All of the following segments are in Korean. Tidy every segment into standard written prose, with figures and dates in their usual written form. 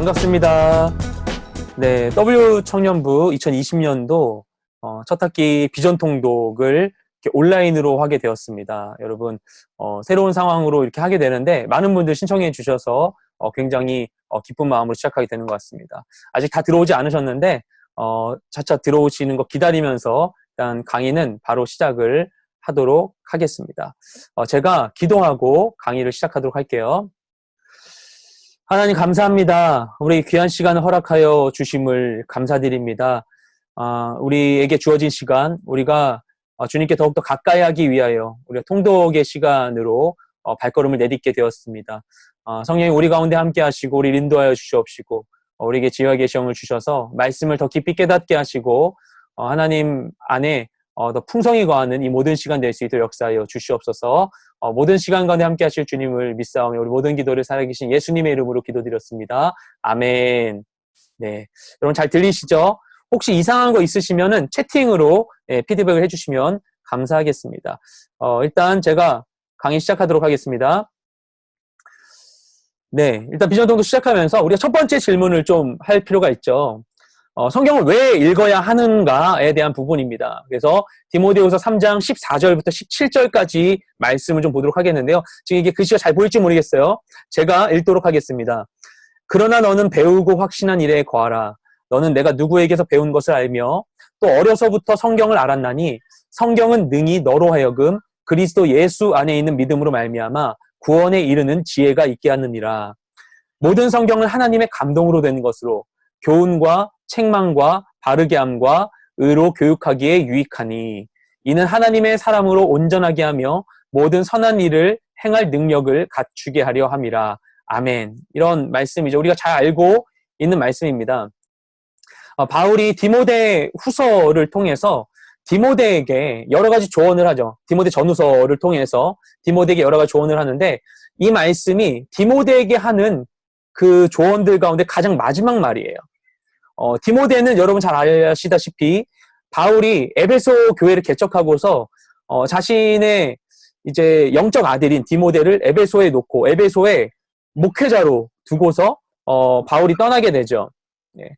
반갑습니다. 네, W청년부 2020년도 첫 학기 비전 통독을 이렇게 온라인으로 하게 되었습니다. 여러분, 새로운 상황으로 이렇게 하게 되는데 많은 분들 신청해 주셔서 굉장히 기쁜 마음으로 시작하게 되는 것 같습니다. 아직 다 들어오지 않으셨는데 차차 들어오시는 거 기다리면서 일단 강의는 바로 시작을 하도록 하겠습니다. 제가 기도하고 강의를 시작하도록 할게요. 하나님 감사합니다. 우리 귀한 시간을 허락하여 주심을 감사드립니다. 우리에게 주어진 시간, 우리가 주님께 더욱더 가까이 하기 위하여 우리가 통독의 시간으로 발걸음을 내딛게 되었습니다. 성령이 우리 가운데 함께 하시고 우리를 인도하여 주시옵시고 우리에게 지혜와 계시함을 주셔서 말씀을 더 깊이 깨닫게 하시고 하나님 안에 더 풍성히 거하는 이 모든 시간 될 수 있도록 역사하여 주시옵소서. 모든 시간 가운데 함께 하실 주님을 믿사오며 우리 모든 기도를 살아계신 예수님의 이름으로 기도드렸습니다. 아멘. 네, 여러분 잘 들리시죠? 혹시 이상한 거 있으시면은 채팅으로 피드백을 해주시면 감사하겠습니다. 일단 제가 강의 시작하도록 하겠습니다. 네, 일단 비전 통독 시작하면서 우리가 첫 번째 질문을 좀 할 필요가 있죠. 성경을 왜 읽어야 하는가에 대한 부분입니다. 그래서 디모데후서 3장 14절부터 17절까지 말씀을 좀 보도록 하겠는데요. 지금 이게 글씨가 잘 보일지 모르겠어요. 제가 읽도록 하겠습니다. 그러나 너는 배우고 확신한 일에 거하라. 너는 내가 누구에게서 배운 것을 알며 또 어려서부터 성경을 알았나니 성경은 능히 너로 하여금 그리스도 예수 안에 있는 믿음으로 말미암아 구원에 이르는 지혜가 있게 하느니라. 모든 성경은 하나님의 감동으로 된 것으로 교훈과 책망과 바르게 함과 의로 교육하기에 유익하니 이는 하나님의 사람으로 온전하게 하며 모든 선한 일을 행할 능력을 갖추게 하려 함이라. 아멘. 이런 말씀이죠. 우리가 잘 알고 있는 말씀입니다. 바울이 디모데 후서를 통해서 디모데에게 여러 가지 조언을 하죠. 디모데 전후서를 통해서 디모데에게 여러 가지 조언을 하는데 이 말씀이 디모데에게 하는 그 조언들 가운데 가장 마지막 말이에요. 디모데는 여러분 잘 아시다시피 바울이 에베소 교회를 개척하고서 자신의 이제 영적 아들인 디모데를 에베소에 놓고 에베소에 목회자로 두고서 바울이 떠나게 되죠. 네.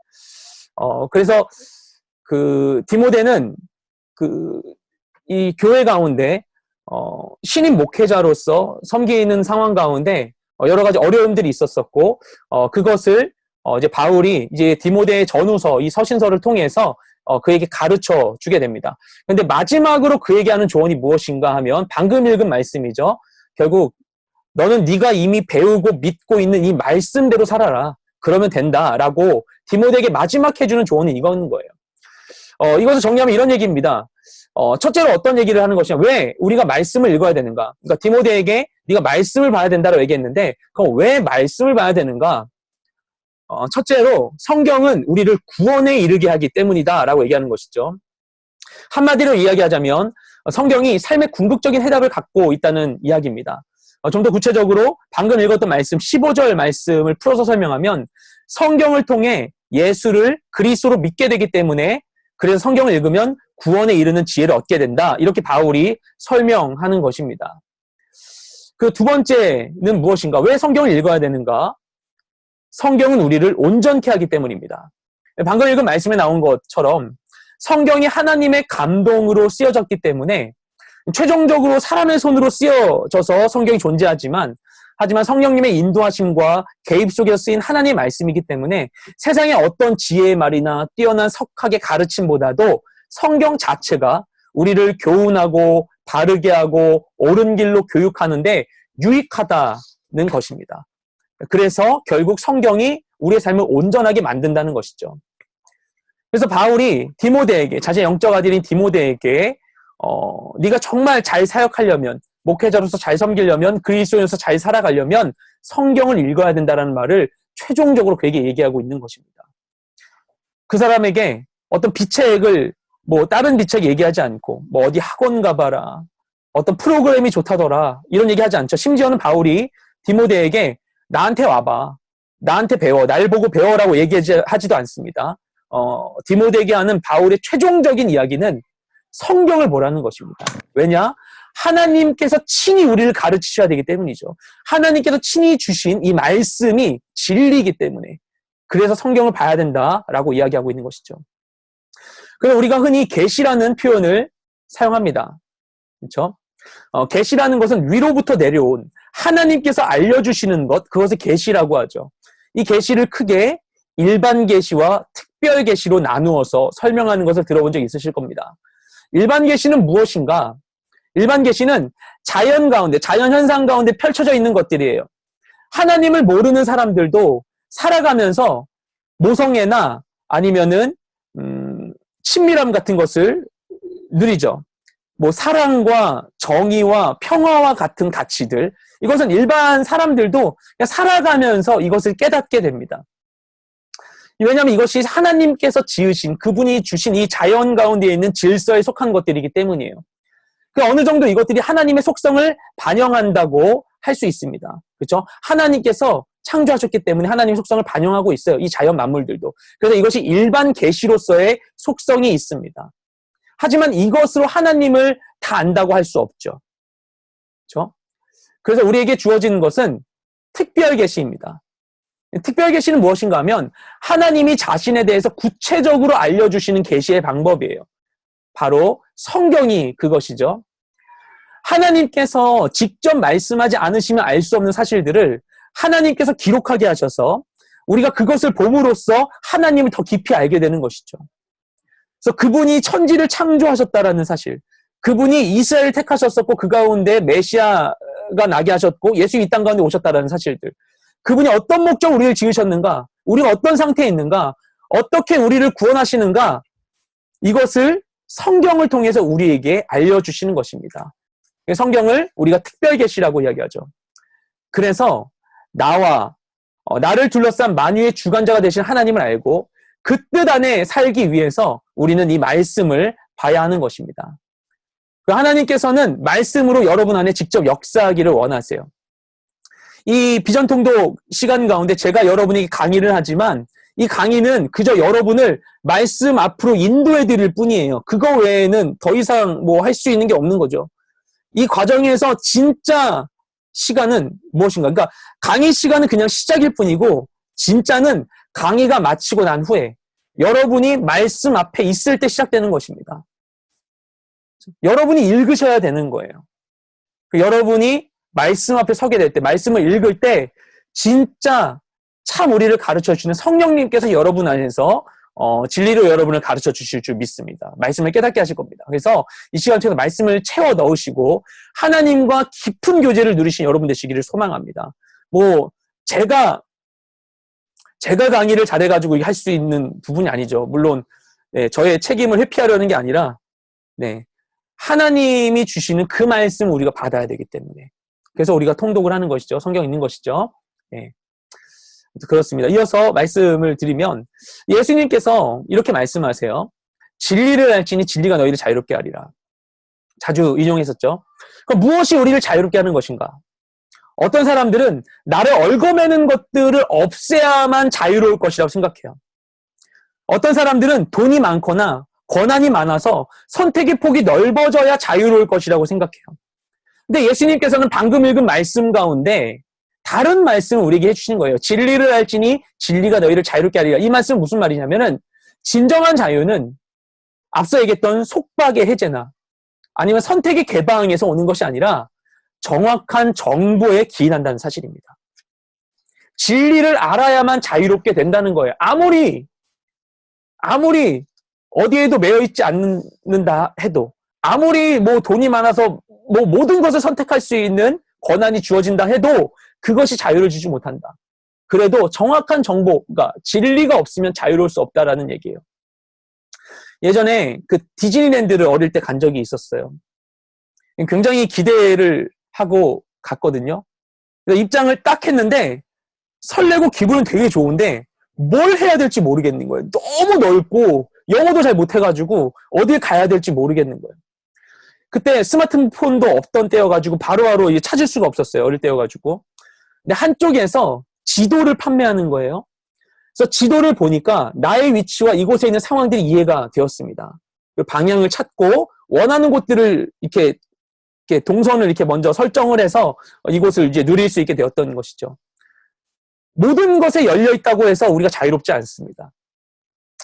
그래서 그 디모데는 이 교회 가운데 신임 목회자로서 섬기는 상황 가운데 여러 가지 어려움들이 있었었고 그것을 이제 바울이 이제 디모데 전후서 이 서신서를 통해서 그에게 가르쳐 주게 됩니다. 근데 마지막으로 그에게 하는 조언이 무엇인가 하면 방금 읽은 말씀이죠. 결국 너는 네가 이미 배우고 믿고 있는 이 말씀대로 살아라. 그러면 된다라고 디모데에게 마지막 해주는 조언은 이건 거예요. 이것을 정리하면 이런 얘기입니다. 첫째로 어떤 얘기를 하는 것이냐? 왜 우리가 말씀을 읽어야 되는가? 그러니까 디모데에게 네가 말씀을 봐야 된다라고 얘기했는데 그럼 왜 말씀을 봐야 되는가? 첫째로 성경은 우리를 구원에 이르게 하기 때문이다라고 얘기하는 것이죠. 한마디로 이야기하자면 성경이 삶의 궁극적인 해답을 갖고 있다는 이야기입니다. 좀 더 구체적으로 방금 읽었던 말씀 15절 말씀을 풀어서 설명하면 성경을 통해 예수를 그리스도로 믿게 되기 때문에 그래서 성경을 읽으면 구원에 이르는 지혜를 얻게 된다. 이렇게 바울이 설명하는 것입니다. 그 두 번째는 무엇인가? 왜 성경을 읽어야 되는가? 성경은 우리를 온전케 하기 때문입니다. 방금 읽은 말씀에 나온 것처럼 성경이 하나님의 감동으로 쓰여졌기 때문에 최종적으로 사람의 손으로 쓰여져서 성경이 존재하지만 하지만 성령님의 인도하심과 개입 속에서 쓰인 하나님의 말씀이기 때문에 세상의 어떤 지혜의 말이나 뛰어난 석학의 가르침보다도 성경 자체가 우리를 교훈하고 바르게 하고 옳은 길로 교육하는데 유익하다는 것입니다. 그래서 결국 성경이 우리의 삶을 온전하게 만든다는 것이죠. 그래서 바울이 디모데에게 자신의 영적 아들인 디모데에게 네가 정말 잘 사역하려면 목회자로서 잘 섬기려면 그리스도인으로서 잘 살아가려면 성경을 읽어야 된다는 말을 최종적으로 그에게 얘기하고 있는 것입니다. 그 사람에게 어떤 비책을 다른 비책 얘기하지 않고 어디 학원 가봐라 어떤 프로그램이 좋다더라 이런 얘기하지 않죠. 심지어는 바울이 디모데에게 나한테 와봐 나한테 배워 날 보고 배워라고 얘기하지도 않습니다. 디모데에게 하는 바울의 최종적인 이야기는 성경을 보라는 것입니다. 왜냐? 하나님께서 친히 우리를 가르치셔야 되기 때문이죠. 하나님께서 친히 주신 이 말씀이 진리이기 때문에 그래서 성경을 봐야 된다라고 이야기하고 있는 것이죠. 그래서 우리가 흔히 계시라는 표현을 사용합니다. 그렇죠? 계시라는 것은 위로부터 내려온 하나님께서 알려주시는 것, 그것을 계시라고 하죠. 이 계시를 크게 일반 계시와 특별 계시로 나누어서 설명하는 것을 들어본 적 있으실 겁니다. 일반 계시는 무엇인가? 일반 계시는 자연 가운데, 자연 현상 가운데 펼쳐져 있는 것들이에요. 하나님을 모르는 사람들도 살아가면서 모성애나 아니면은 친밀함 같은 것을 누리죠. 뭐 사랑과 정의와 평화와 같은 가치들, 이것은 일반 사람들도 그냥 살아가면서 이것을 깨닫게 됩니다. 왜냐하면 이것이 하나님께서 지으신, 그분이 주신 이 자연 가운데 있는 질서에 속한 것들이기 때문이에요. 어느 정도 이것들이 하나님의 속성을 반영한다고 할 수 있습니다. 그렇죠? 하나님께서 창조하셨기 때문에 하나님의 속성을 반영하고 있어요. 이 자연 만물들도. 그래서 이것이 일반 계시로서의 속성이 있습니다. 하지만 이것으로 하나님을 다 안다고 할 수 없죠. 그렇죠? 그래서 우리에게 주어지는 것은 특별 계시입니다. 특별 계시는 무엇인가 하면 하나님이 자신에 대해서 구체적으로 알려주시는 계시의 방법이에요. 바로 성경이 그것이죠. 하나님께서 직접 말씀하지 않으시면 알 수 없는 사실들을 하나님께서 기록하게 하셔서 우리가 그것을 봄으로써 하나님을 더 깊이 알게 되는 것이죠. 그래서 그분이 천지를 창조하셨다라는 사실, 그분이 이스라엘을 택하셨었고 그 가운데 메시아가 나게 하셨고 예수 이 땅 가운데 오셨다라는 사실들, 그분이 어떤 목적으로 우리를 지으셨는가, 우리가 어떤 상태에 있는가, 어떻게 우리를 구원하시는가, 이것을 성경을 통해서 우리에게 알려주시는 것입니다. 성경을 우리가 특별 계시라고 이야기하죠. 그래서 나를 둘러싼 만유의 주관자가 되신 하나님을 알고 그 뜻 안에 살기 위해서 우리는 이 말씀을 봐야 하는 것입니다. 하나님께서는 말씀으로 여러분 안에 직접 역사하기를 원하세요. 이 비전통독 시간 가운데 제가 여러분에게 강의를 하지만 이 강의는 그저 여러분을 말씀 앞으로 인도해 드릴 뿐이에요. 그거 외에는 더 이상 뭐 할 수 있는 게 없는 거죠. 이 과정에서 진짜 시간은 무엇인가? 그러니까 강의 시간은 그냥 시작일 뿐이고 진짜는 강의가 마치고 난 후에 여러분이 말씀 앞에 있을 때 시작되는 것입니다. 여러분이 읽으셔야 되는 거예요. 여러분이 말씀 앞에 서게 될 때, 말씀을 읽을 때 진짜 참 우리를 가르쳐 주시는 성령님께서 여러분 안에서 진리로 여러분을 가르쳐 주실 줄 믿습니다. 말씀을 깨닫게 하실 겁니다. 그래서 이 시간 통해서 말씀을 채워 넣으시고 하나님과 깊은 교제를 누리신 여러분 되시기를 소망합니다. 제가 강의를 잘해가지고 할 수 있는 부분이 아니죠. 물론 저의 책임을 회피하려는 게 아니라 하나님이 주시는 그 말씀을 우리가 받아야 되기 때문에, 그래서 우리가 통독을 하는 것이죠. 성경 읽는 것이죠. 그렇습니다. 이어서 말씀을 드리면 예수님께서 이렇게 말씀하세요. 진리를 알지니 진리가 너희를 자유롭게 하리라. 자주 인용했었죠. 그럼 무엇이 우리를 자유롭게 하는 것인가? 어떤 사람들은 나를 얽어매는 것들을 없애야만 자유로울 것이라고 생각해요. 어떤 사람들은 돈이 많거나 권한이 많아서 선택의 폭이 넓어져야 자유로울 것이라고 생각해요. 근데 예수님께서는 방금 읽은 말씀 가운데 다른 말씀을 우리에게 해주시는 거예요. 진리를 알지니 진리가 너희를 자유롭게 하리라. 이 말씀은 무슨 말이냐면은 진정한 자유는 앞서 얘기했던 속박의 해제나 아니면 선택의 개방에서 오는 것이 아니라 정확한 정보에 기인한다는 사실입니다. 진리를 알아야만 자유롭게 된다는 거예요. 아무리 어디에도 매여 있지 않는다 해도, 아무리 돈이 많아서 모든 것을 선택할 수 있는 권한이 주어진다 해도 그것이 자유를 주지 못한다. 그래도 정확한 정보가, 진리가 없으면 자유로울 수 없다라는 얘기예요. 예전에 그 디즈니랜드를 어릴 때 간 적이 있었어요. 굉장히 기대를 하고 갔거든요. 그래서 입장을 딱 했는데 설레고 기분은 되게 좋은데 뭘 해야 될지 모르겠는 거예요. 너무 넓고 영어도 잘 못해가지고 어딜 가야 될지 모르겠는 거예요. 그때 스마트폰도 없던 때여가지고 바로바로 찾을 수가 없었어요. 어릴 때여가지고. 근데 한쪽에서 지도를 판매하는 거예요. 그래서 지도를 보니까 나의 위치와 이곳에 있는 상황들이 이해가 되었습니다. 방향을 찾고 원하는 곳들을 이렇게 동선을 이렇게 먼저 설정을 해서 이곳을 이제 누릴 수 있게 되었던 것이죠. 모든 것에 열려 있다고 해서 우리가 자유롭지 않습니다.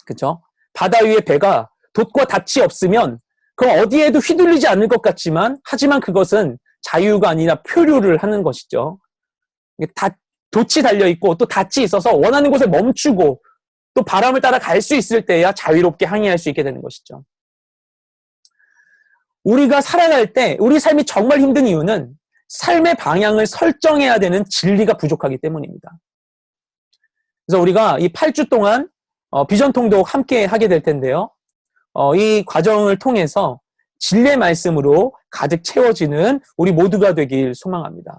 그렇죠? 바다 위에 배가 돛과 닻이 없으면 그럼 어디에도 휘둘리지 않을 것 같지만 하지만 그것은 자유가 아니라 표류를 하는 것이죠. 돛이 달려있고 또 닻이 있어서 원하는 곳에 멈추고 또 바람을 따라 갈 수 있을 때야 자유롭게 항해할 수 있게 되는 것이죠. 우리가 살아갈 때 우리 삶이 정말 힘든 이유는 삶의 방향을 설정해야 되는 진리가 부족하기 때문입니다. 그래서 우리가 이 8주 동안 비전 통독 함께 하게 될 텐데요. 이 과정을 통해서 진리의 말씀으로 가득 채워지는 우리 모두가 되길 소망합니다.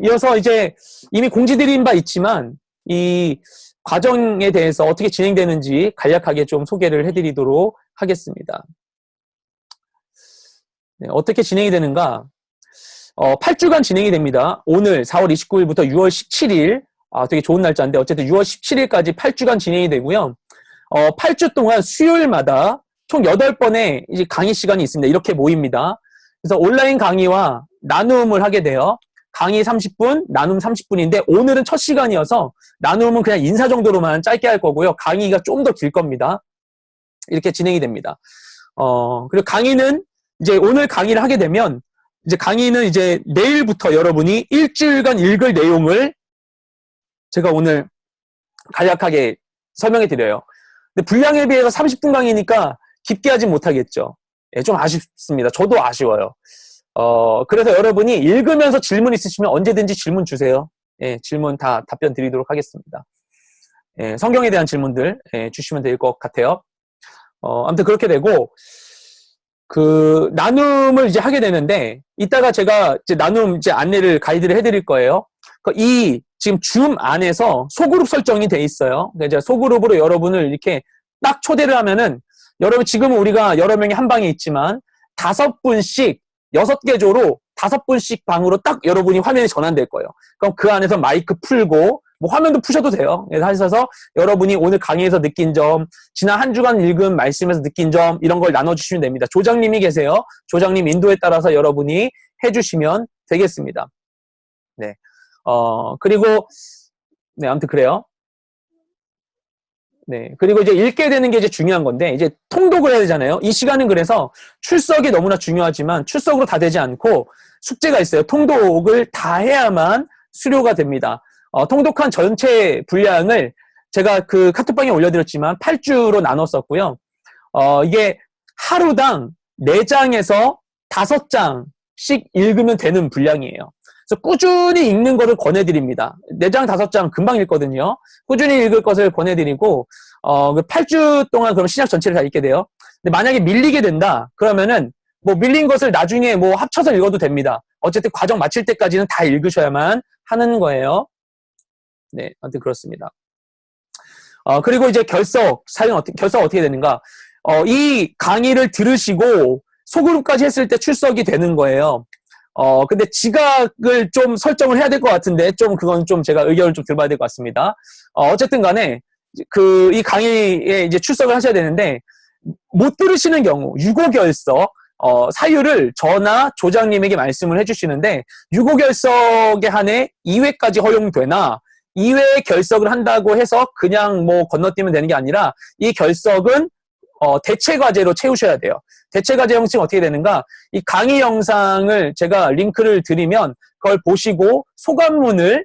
이어서 이제 이미 공지드린 바 있지만 이 과정에 대해서 어떻게 진행되는지 간략하게 좀 소개를 해드리도록 하겠습니다. 네, 어떻게 진행이 되는가? 8주간 진행이 됩니다. 오늘 4월 29일부터 6월 17일, 되게 좋은 날짜인데 어쨌든 6월 17일까지 8주간 진행이 되고요. 8주 동안 수요일마다 총 8번의 이제 강의 시간이 있습니다. 이렇게 모입니다. 그래서 온라인 강의와 나눔을 하게 돼요. 강의 30분, 나눔 30분인데 오늘은 첫 시간이어서 나눔은 그냥 인사 정도로만 짧게 할 거고요. 강의가 좀 더 길 겁니다. 이렇게 진행이 됩니다. 그리고 강의는 이제 오늘 강의를 하게 되면 이제 강의는 이제 내일부터 여러분이 일주일간 읽을 내용을 제가 오늘 간략하게 설명해 드려요. 근데 분량에 비해서 30분 강의니까 깊게 하진 못하겠죠. 예, 좀 아쉽습니다. 저도 아쉬워요. 그래서 여러분이 읽으면서 질문 있으시면 언제든지 질문 주세요. 예, 질문 다 답변 드리도록 하겠습니다. 예, 성경에 대한 질문들 주시면 될 것 같아요. 아무튼 그렇게 되고 나눔을 이제 하게 되는데 이따가 제가 이제 나눔 이제 안내를 가이드를 해드릴 거예요. 이 지금 줌 안에서 소그룹 설정이 돼 있어요. 이제 소그룹으로 여러분을 이렇게 딱 초대를 하면은 여러분 지금은 우리가 여러 명이 한 방에 있지만 5분씩 6개 조로 5분씩 방으로 딱 여러분이 화면이 전환될 거예요. 그럼 그 안에서 마이크 풀고 뭐 화면도 푸셔도 돼요. 하셔서 여러분이 오늘 강의에서 느낀 점, 지난 한 주간 읽은 말씀에서 느낀 점 이런 걸 나눠주시면 됩니다. 조장님이 계세요. 조장님 인도에 따라서 여러분이 해주시면 되겠습니다. 네. 그리고 네, 아무튼 그래요. 네. 그리고 이제 읽게 되는 게 이제 중요한 건데, 이제 통독을 해야 되잖아요. 이 시간은 그래서 출석이 너무나 중요하지만 출석으로 다 되지 않고 숙제가 있어요. 통독을 다 해야만 수료가 됩니다. 통독한 전체 분량을 제가 그 카톡방에 올려드렸지만 8주로 나눴었고요. 이게 하루당 4장에서 5장씩 읽으면 되는 분량이에요. 그래서 꾸준히 읽는 거를 권해드립니다. 4장, 5장 금방 읽거든요. 꾸준히 읽을 것을 권해드리고, 8주 동안 그럼 신약 전체를 다 읽게 돼요. 근데 만약에 밀리게 된다, 그러면은, 뭐 밀린 것을 나중에 뭐 합쳐서 읽어도 됩니다. 어쨌든 과정 마칠 때까지는 다 읽으셔야만 하는 거예요. 네, 아무튼 그렇습니다. 그리고 이제 결석 어떻게 되는가? 이 강의를 들으시고 소그룹까지 했을 때 출석이 되는 거예요. 근데 지각을 좀 설정을 해야 될 것 같은데, 그건 좀 제가 의견을 좀 들어봐야 될 것 같습니다. 어쨌든 간에, 이 강의에 이제 출석을 하셔야 되는데, 못 들으시는 경우, 유고결석, 사유를 저나 조장님에게 말씀을 해주시는데, 유고결석에 한해 2회까지 허용되나, 2회 결석을 한다고 해서 그냥 뭐 건너뛰면 되는 게 아니라, 이 결석은 대체 과제로 채우셔야 돼요. 대체 과제 형식은 어떻게 되는가? 이 강의 영상을 제가 링크를 드리면 그걸 보시고 소감문을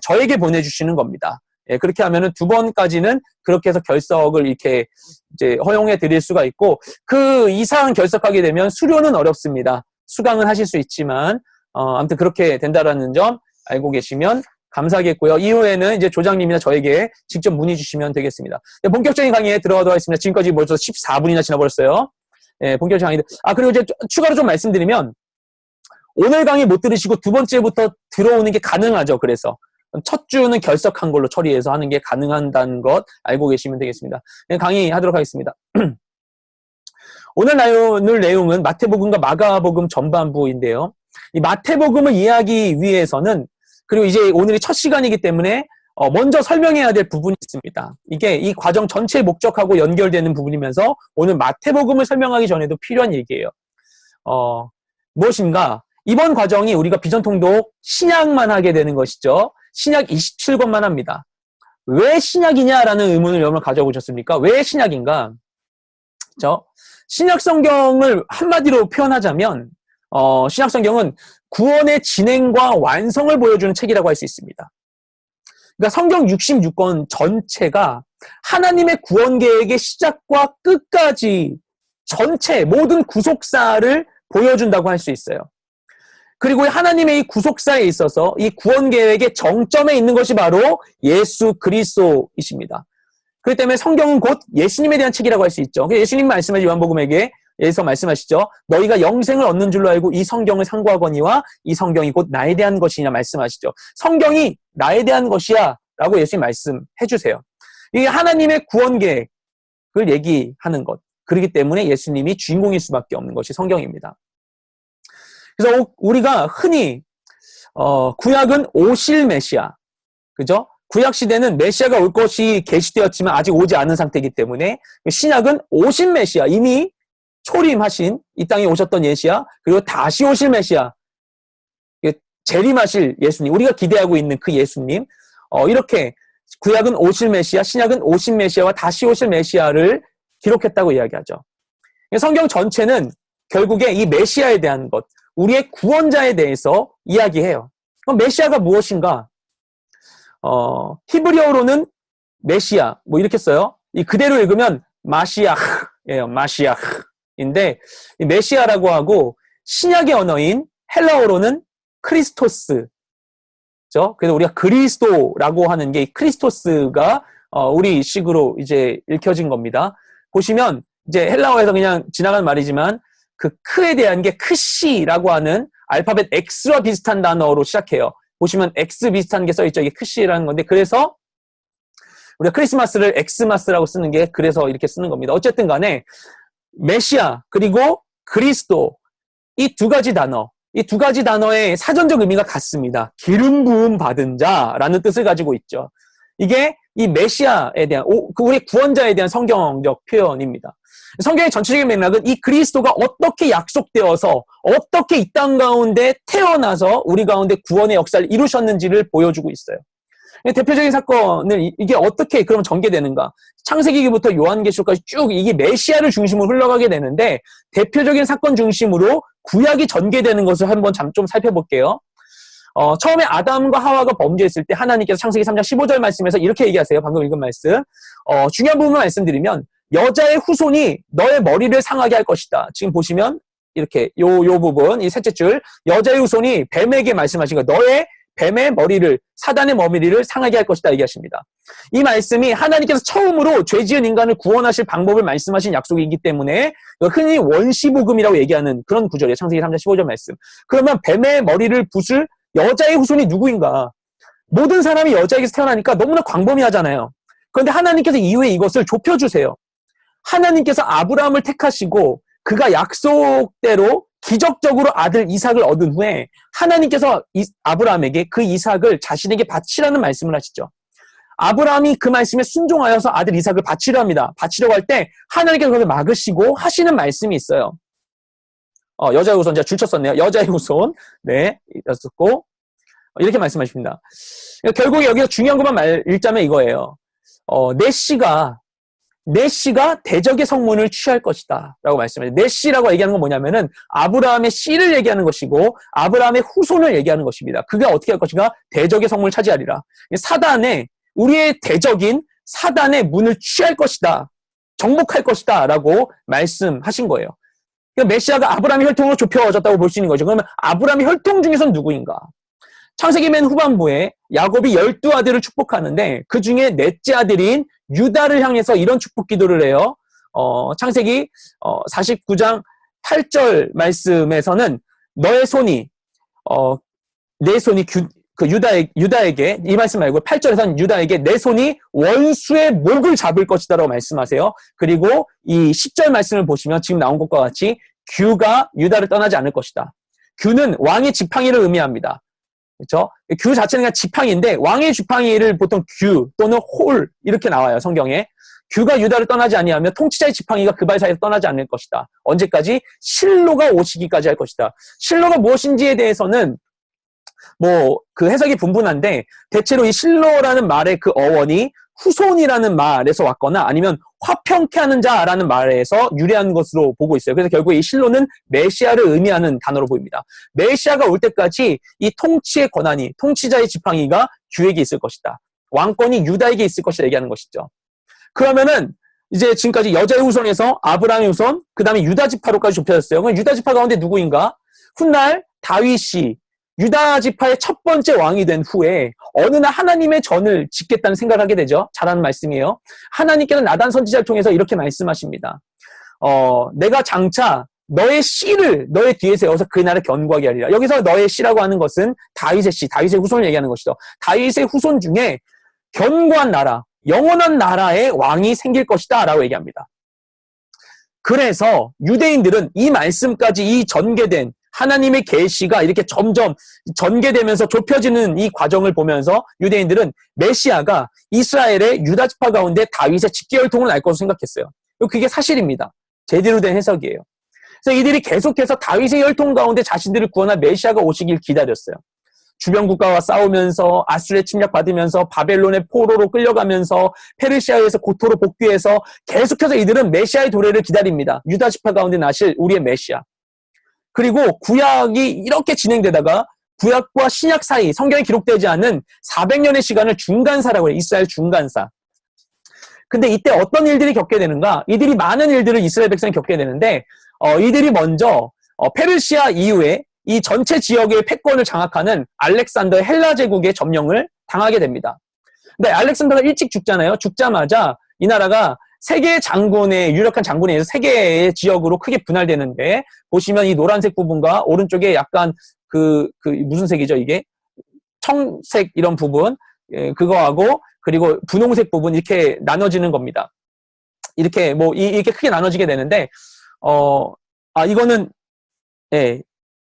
저에게 보내주시는 겁니다. 그렇게 하면은 2번까지는 그렇게 해서 결석을 이렇게 이제 허용해 드릴 수가 있고, 그 이상 결석하게 되면 수료는 어렵습니다. 수강은 하실 수 있지만, 아무튼 그렇게 된다라는 점 알고 계시면 감사하겠고요. 이후에는 이제 조장님이나 저에게 직접 문의 주시면 되겠습니다. 본격적인 강의에 들어가도록 하겠습니다. 지금까지 벌써 14분이나 지나버렸어요. 본격적인 강의. 그리고 이제 추가로 좀 말씀드리면, 오늘 강의 못 들으시고 2번째부터 들어오는 게 가능하죠. 그래서 첫 주는 결석한 걸로 처리해서 하는 게 가능한다는 것 알고 계시면 되겠습니다. 강의 하도록 하겠습니다. 오늘 나눌 내용은 마태복음과 마가복음 전반부인데요. 이 마태복음을 이해하기 위해서는, 그리고 이제 오늘이 첫 시간이기 때문에 먼저 설명해야 될 부분이 있습니다. 이게 이 과정 전체의 목적하고 연결되는 부분이면서 오늘 마태복음을 설명하기 전에도 필요한 얘기예요. 무엇인가? 이번 과정이 우리가 비전통독 신약만 하게 되는 것이죠. 신약 27권만 합니다. 왜 신약이냐라는 의문을 여러분 가져보셨습니까? 왜 신약인가? 신약 성경을 한마디로 표현하자면 신약 성경은 구원의 진행과 완성을 보여주는 책이라고 할 수 있습니다. 그러니까 성경 66권 전체가 하나님의 구원 계획의 시작과 끝까지 전체 모든 구속사를 보여준다고 할 수 있어요. 그리고 하나님의 이 구속사에 있어서 이 구원 계획의 정점에 있는 것이 바로 예수 그리스도이십니다. 그렇기 때문에 성경은 곧 예수님에 대한 책이라고 할 수 있죠. 예수님 말씀하신 요한복음에서 말씀하시죠. 너희가 영생을 얻는 줄로 알고 이 성경을 상고하거니와 이 성경이 곧 나에 대한 것이냐 말씀하시죠. 성경이 나에 대한 것이야 라고 예수님 말씀해 주세요. 이게 하나님의 구원 계획을 얘기하는 것. 그렇기 때문에 예수님이 주인공일 수밖에 없는 것이 성경입니다. 그래서 우리가 흔히 구약은 오실 메시아, 그죠? 구약 시대는 메시아가 올 것이 계시되었지만 아직 오지 않은 상태이기 때문에 신약은 오신 메시아, 이미 초림하신 이 땅에 오셨던 메시아, 그리고 다시 오실 메시아, 재림하실 예수님, 우리가 기대하고 있는 그 예수님, 이렇게 구약은 오실 메시아, 신약은 오신 메시아와 다시 오실 메시아를 기록했다고 이야기하죠. 성경 전체는 결국에 이 메시아에 대한 것, 우리의 구원자에 대해서 이야기해요. 그럼 메시아가 무엇인가? 히브리어로는 메시아, 뭐 이렇게 써요. 이 그대로 읽으면 마시아흐예요. 마시아흐인데 이 메시아라고 하고 신약의 언어인 헬라어로는 크리스토스. 그죠? 그래서 우리가 그리스도라고 하는 게 크리스토스가 우리 식으로 이제 읽혀진 겁니다. 보시면 이제 헬라어에서 그냥 지나간 말이지만 그 크에 대한 게 크시라고 하는 알파벳 X와 비슷한 단어로 시작해요. 보시면 X 비슷한 게 써있죠. 이게 크시라는 건데 그래서 우리가 크리스마스를 엑스마스라고 쓰는 게 그래서 이렇게 쓰는 겁니다. 어쨌든 간에 메시아 그리고 그리스도 이 두 가지 단어의 사전적 의미가 같습니다. 기름 부음 받은 자라는 뜻을 가지고 있죠. 이게 이 메시아에 대한 우리 구원자에 대한 성경적 표현입니다. 성경의 전체적인 맥락은 이 그리스도가 어떻게 약속되어서 어떻게 이 땅 가운데 태어나서 우리 가운데 구원의 역사를 이루셨는지를 보여주고 있어요. 대표적인 사건은 이게 어떻게 그럼 전개되는가? 창세기부터 요한계시록까지 쭉 이게 메시아를 중심으로 흘러가게 되는데 대표적인 사건 중심으로 구약이 전개되는 것을 한번 좀 살펴볼게요. 처음에 아담과 하와가 범죄했을 때 하나님께서 창세기 3장 15절 말씀에서 이렇게 얘기하세요. 방금 읽은 말씀. 중요한 부분을 말씀드리면 여자의 후손이 너의 머리를 상하게 할 것이다. 지금 보시면 이렇게 요 부분 이 셋째 줄 여자의 후손이 뱀에게 말씀하신 거 너의 뱀의 머리를 사단의 머리를 상하게 할 것이다 얘기하십니다. 이 말씀이 하나님께서 처음으로 죄지은 인간을 구원하실 방법을 말씀하신 약속이기 때문에 흔히 원시복음이라고 얘기하는 그런 구절이에요. 창세기 3장 15절 말씀. 그러면 뱀의 머리를 붓을 여자의 후손이 누구인가? 모든 사람이 여자에게서 태어나니까 너무나 광범위하잖아요. 그런데 하나님께서 이후에 이것을 좁혀주세요. 하나님께서 아브라함을 택하시고 그가 약속대로 기적적으로 아들 이삭을 얻은 후에 하나님께서 아브라함에게 그 이삭을 자신에게 바치라는 말씀을 하시죠. 아브라함이 그 말씀에 순종하여서 아들 이삭을 바치려 합니다. 바치려고 할 때 하나님께서 그것을 막으시고 하시는 말씀이 있어요. 여자의 후손, 제가 줄쳤었네요. 여자의 후손. 네, 였었고 이렇게 말씀하십니다. 결국에 여기서 중요한 것만 읽자면 이거예요. 내시가 대적의 성문을 취할 것이다 라고 말씀해요. 내시라고 얘기하는 건 뭐냐면은 아브라함의 씨를 얘기하는 것이고 아브라함의 후손을 얘기하는 것입니다. 그가 어떻게 할 것인가? 대적의 성문을 차지하리라. 우리의 대적인 사단의 문을 취할 것이다. 정복할 것이다 라고 말씀하신 거예요. 그러니까 메시아가 아브라함의 혈통으로 좁혀졌다고 볼 수 있는 거죠. 그러면 아브라함의 혈통 중에서는 누구인가? 창세기 맨 후반부에 야곱이 12아들을 축복하는데 그 중에 넷째 아들인 유다를 향해서 이런 축복 기도를 해요. 창세기 49장 8절 말씀에서는 너의 손이 내 손이 유다에게 이 말씀 말고 8절에서는 유다에게 내 손이 원수의 목을 잡을 것이다 라고 말씀하세요. 그리고 이 10절 말씀을 보시면 지금 나온 것과 같이 규가 유다를 떠나지 않을 것이다. 규는 왕의 지팡이를 의미합니다. 그렇죠? 규 자체는 그냥 지팡이인데 왕의 지팡이를 보통 규 또는 홀 이렇게 나와요. 성경에. 규가 유다를 떠나지 아니하며 통치자의 지팡이가 그 발 사이에서 떠나지 않을 것이다. 언제까지? 실로가 오시기까지 할 것이다. 실로가 무엇인지에 대해서는 그 해석이 분분한데, 대체로 이 실로라는 말의 그 어원이 후손이라는 말에서 왔거나 아니면 화평케 하는 자라는 말에서 유래한 것으로 보고 있어요. 그래서 결국 이 실로는 메시아를 의미하는 단어로 보입니다. 메시아가 올 때까지 이 통치의 권한이, 통치자의 지팡이가 주에게 있을 것이다. 왕권이 유다에게 있을 것이다 얘기하는 것이죠. 그러면은 이제 지금까지 여자의 후손에서 아브라함의 후손, 그 다음에 유다 지파로까지 좁혀졌어요. 그럼 유다 지파 가운데 누구인가? 훗날 다윗이 유다 지파의 첫 번째 왕이 된 후에 어느 날 하나님의 전을 짓겠다는 생각을 하게 되죠. 잘하는 말씀이에요. 하나님께서 나단 선지자를 통해서 이렇게 말씀하십니다. 내가 장차 너의 씨를 너의 뒤에 세워서 그 나라를 견고하게 하리라. 여기서 너의 씨라고 하는 것은 다윗의 씨, 다윗의 후손을 얘기하는 것이죠. 다윗의 후손 중에 견고한 나라, 영원한 나라의 왕이 생길 것이다 라고 얘기합니다. 그래서 유대인들은 이 말씀까지 이 전개된 하나님의 계시가 이렇게 점점 전개되면서 좁혀지는 이 과정을 보면서 유대인들은 메시아가 이스라엘의 유다 지파 가운데 다윗의 직계혈통을 알 것으로 생각했어요. 그게 사실입니다. 제대로 된 해석이에요. 그래서 이들이 계속해서 다윗의 혈통 가운데 자신들을 구원할 메시아가 오시길 기다렸어요. 주변 국가와 싸우면서 아수르에 침략받으면서 바벨론의 포로로 끌려가면서 페르시아에서 고토로 복귀해서 계속해서 이들은 메시아의 도래를 기다립니다. 유다 지파 가운데 나실 우리의 메시아. 그리고 구약이 이렇게 진행되다가 구약과 신약 사이 성경에 기록되지 않은 400년의 시간을 중간사라고 해요. 이스라엘 중간사. 근데 이때 어떤 일들이 겪게 되는가? 이들이 많은 일들을 이스라엘 백성이 겪게 되는데 이들이 먼저 페르시아 이후에 이 전체 지역의 패권을 장악하는 알렉산더 헬라 제국의 점령을 당하게 됩니다. 근데 알렉산더가 일찍 죽잖아요. 죽자마자 이 나라가 세 개의 장군의 유력한 장군에 의해서 세 개의 지역으로 크게 분할되는데 보시면 이 노란색 부분과 오른쪽에 약간 무슨 색이죠 이게? 청색 이런 부분 그거하고 그리고 분홍색 부분 이렇게 나눠지는 겁니다. 이렇게 이렇게 크게 나눠지게 되는데 이거는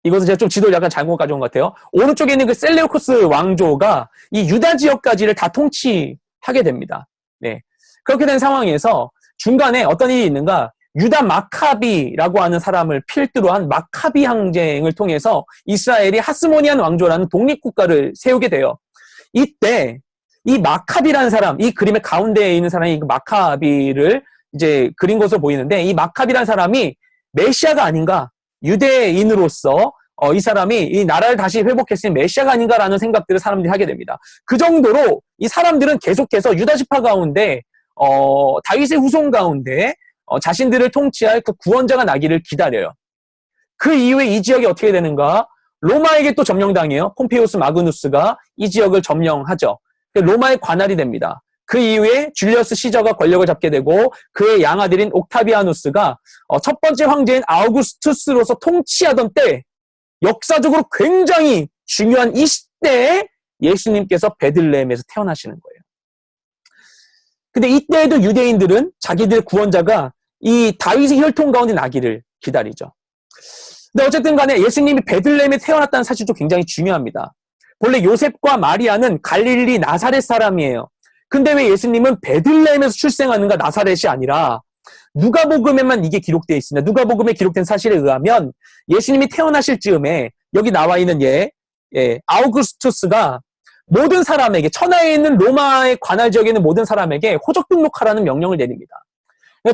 이것은 제가 좀 지도를 약간 잘못 가져온 것 같아요. 오른쪽에 있는 그 셀레우코스 왕조가 이 유다 지역까지를 다 통치하게 됩니다. 네. 그렇게 된 상황에서 중간에 어떤 일이 있는가? 유다 마카비라고 하는 사람을 필두로 한 마카비 항쟁을 통해서 이스라엘이 하스모니안 왕조라는 독립국가를 세우게 돼요. 이때 이 마카비라는 사람, 이 그림의 가운데에 있는 사람이 그 마카비를 이제 그린 것으로 보이는데 이 마카비라는 사람이 메시아가 아닌가? 유대인으로서 이 사람이 이 나라를 다시 회복했으니 메시아가 아닌가라는 생각들을 사람들이 하게 됩니다. 그 정도로 이 사람들은 계속해서 유다 지파 가운데 다윗의 후손 가운데 자신들을 통치할 그 구원자가 나기를 기다려요. 그 이후에 이 지역이 어떻게 되는가? 로마에게 또 점령당해요. 폼페이우스 마그누스가 이 지역을 점령하죠. 로마의 관할이 됩니다. 그 이후에 줄리어스 시저가 권력을 잡게 되고 그의 양아들인 옥타비아누스가 첫 번째 황제인 아우구스투스로서 통치하던 때 역사적으로 굉장히 중요한 이 시대에 예수님께서 베들레헴에서 태어나시는 거예요. 근데 이때에도 유대인들은 자기들 구원자가 이 다윗의 혈통 가운데 나기를 기다리죠. 근데 어쨌든 간에 예수님이 베들레헴에 태어났다는 사실도 굉장히 중요합니다. 본래 요셉과 마리아는 갈릴리 나사렛 사람이에요. 근데 왜 예수님은 베들레헴에서 출생하는가 나사렛이 아니라 누가복음에만 이게 기록되어 있습니다. 누가복음에 기록된 사실에 의하면 예수님이 태어나실 즈음에 여기 나와 있는 아우구스투스가 모든 사람에게 천하에 있는 로마의 관할 지역에 있는 모든 사람에게 호적 등록하라는 명령을 내립니다.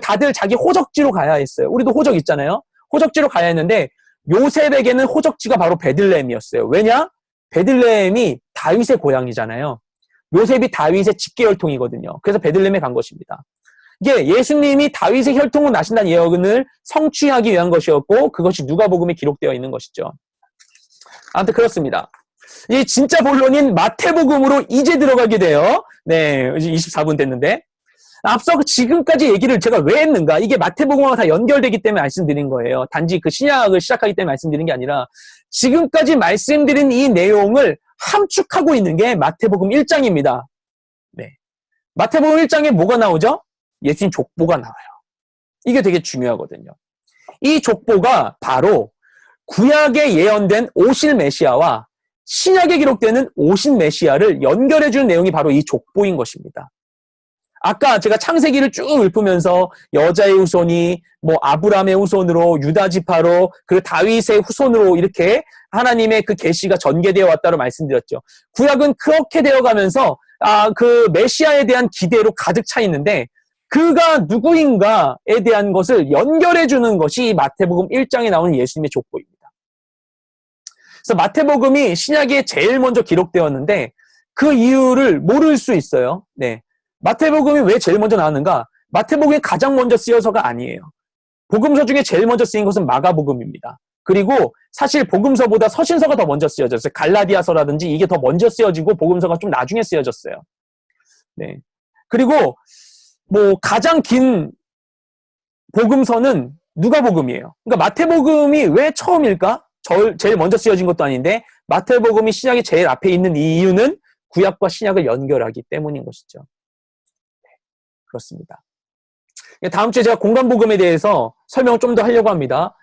다들 자기 호적지로 가야 했어요. 우리도 호적 있잖아요. 호적지로 가야 했는데 요셉에게는 호적지가 바로 베들레헴이었어요. 왜냐? 베들레헴이 다윗의 고향이잖아요. 요셉이 다윗의 직계혈통이거든요. 그래서 베들레헴에 간 것입니다. 이게 예수님이 다윗의 혈통으로 나신다는 예언을 성취하기 위한 것이었고 그것이 누가복음에 기록되어 있는 것이죠. 아무튼 그렇습니다. 이 진짜 본론인 마태복음으로 이제 들어가게 돼요. 네, 이제 24분 됐는데 앞서 지금까지 얘기를 제가 왜 했는가? 이게 마태복음과 다 연결되기 때문에 말씀드린 거예요. 단지 그 신약을 시작하기 때문에 말씀드린 게 아니라 지금까지 말씀드린 이 내용을 함축하고 있는 게 마태복음 1장입니다. 네. 마태복음 1장에 뭐가 나오죠? 예수님 족보가 나와요. 이게 되게 중요하거든요. 이 족보가 바로 구약에 예언된 오실 메시아와 신약에 기록되는 오신 메시아를 연결해주는 내용이 바로 이 족보인 것입니다. 아까 제가 창세기를 쭉 읊으면서 여자의 후손이 뭐 아브라함의 후손으로 유다 지파로 그 다윗의 후손으로 이렇게 하나님의 그 계시가 전개되어 왔다고 말씀드렸죠. 구약은 그렇게 되어가면서 그 메시아에 대한 기대로 가득 차 있는데 그가 누구인가에 대한 것을 연결해 주는 것이 마태복음 1장에 나오는 예수님의 족보입니다. 그래서 마태복음이 신약에 제일 먼저 기록되었는데 그 이유를 모를 수 있어요. 네. 마태복음이 왜 제일 먼저 나왔는가? 마태복음이 가장 먼저 쓰여서가 아니에요. 복음서 중에 제일 먼저 쓰인 것은 마가복음입니다. 그리고 사실 복음서보다 서신서가 더 먼저 쓰여졌어요. 갈라디아서라든지 이게 더 먼저 쓰여지고 복음서가 좀 나중에 쓰여졌어요. 네. 그리고 뭐 가장 긴 복음서는 누가복음이에요. 그러니까 마태복음이 왜 처음일까? 제일 먼저 쓰여진 것도 아닌데 마태복음이 신약이 제일 앞에 있는 이유는 구약과 신약을 연결하기 때문인 것이죠. 네, 그렇습니다. 다음 주에 제가 공간복음에 대해서 설명을 좀 더 하려고 합니다.